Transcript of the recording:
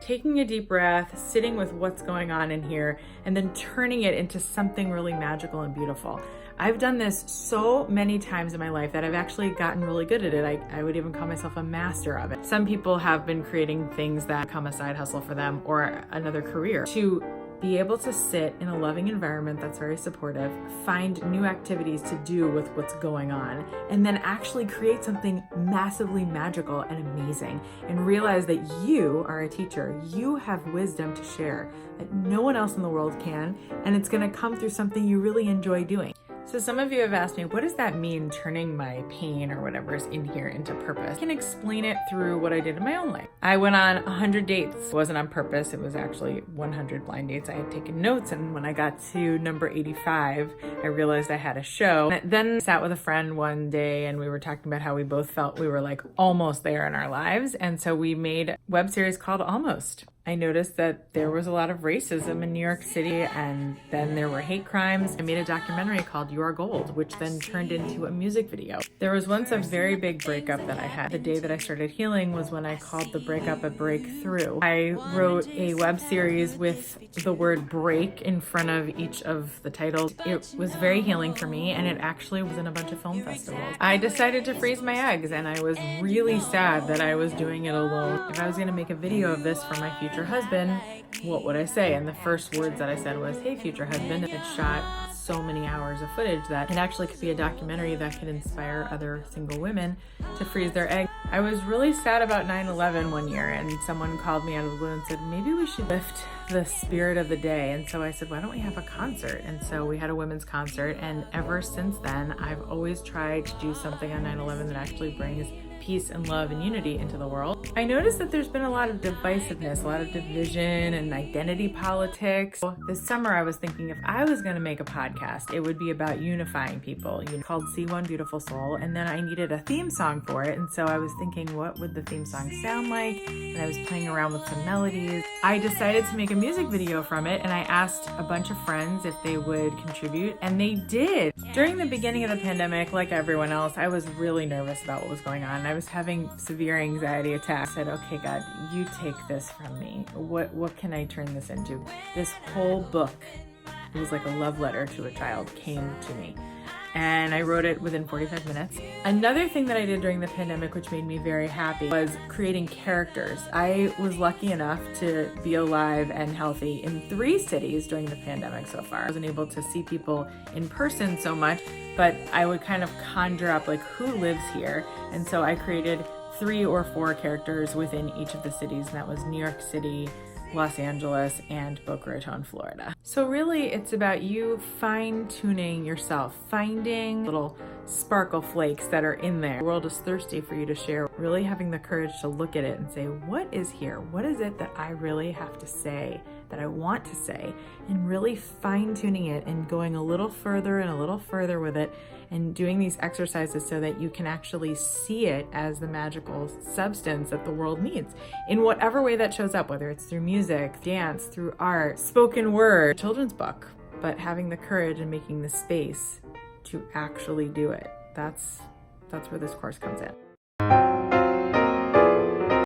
taking a deep breath, sitting with what's going on in here, and then turning it into something really magical and beautiful. I've done this so many times in my life that I've actually gotten really good at it. I would even call myself a master of it. Some people have been creating things that become a side hustle for them or another career. To be able to sit in a loving environment that's very supportive, find new activities to do with what's going on, and then actually create something massively magical and amazing, and realize that you are a teacher. You have wisdom to share that no one else in the world can, and it's going to come through something you really enjoy doing. So some of you have asked me, what does that mean, turning my pain or whatever is in here into purpose? I can explain it through what I did in my own life. I went on 100 dates. It wasn't on purpose. It was actually 100 blind dates. I had taken notes, and when I got to number 85, I realized I had a show. And then I sat with a friend one day, and we were talking about how we both felt we were like almost there in our lives. And so we made a web series called Almost. I noticed that there was a lot of racism in New York City, and then there were hate crimes. I made a documentary called You Are Gold, which then turned into a music video. There was once a very big breakup that I had. The day that I started healing was when I called the breakup a breakthrough. I wrote a web series with the word break in front of each of the titles. It was very healing for me, and it actually was in a bunch of film festivals. I decided to freeze my eggs, and I was really sad that I was doing it alone. If I was going to make a video of this for my future husband, what would I say? And the first words that I said was, "Hey, future husband." It shot so many hours of footage that it actually could be a documentary that could inspire other single women to freeze their eggs. I was really sad about 9/11 one year, and someone called me out of the blue and said, maybe we should lift the spirit of the day. And so I said, why don't we have a concert? And so we had a women's concert, and ever since then, I've always tried to do something on 9/11 that actually brings peace and love and unity into the world. I noticed that there's been a lot of divisiveness, a lot of division and identity politics. This summer I was thinking if I was going to make a podcast, it would be about unifying people, called See One Beautiful Soul. And then I needed a theme song for it. And so I was thinking, what would the theme song sound like? And I was playing around with some melodies. I decided to make a music video from it, and I asked a bunch of friends if they would contribute, and they did. During the beginning of the pandemic, like everyone else, I was really nervous about what was going on. I was having severe anxiety attacks. I said, okay, God, you take this from me. What can I turn this into? This whole book, it was like a love letter to a child, came to me. And I wrote it within 45 minutes. Another thing that I did during the pandemic, which made me very happy, was creating characters. I was lucky enough to be alive and healthy in 3 cities during the pandemic so far. I wasn't able to see people in person so much, but I would kind of conjure up like who lives here. And so I created 3 or 4 characters within each of the cities, and that was New York City, Los Angeles, and Boca Raton, Florida. So really it's about you fine-tuning yourself, finding little sparkle flakes that are in there. The world is thirsty for you to share. Really having the courage to look at it and say, what is here? What is it that I really have to say, that I want to say? And really fine-tuning it and going a little further and a little further with it, and doing these exercises so that you can actually see it as the magical substance that the world needs in whatever way that shows up, whether it's through music, dance, through art, spoken word, children's book, but having the courage and making the space to actually do it. That's where this course comes in.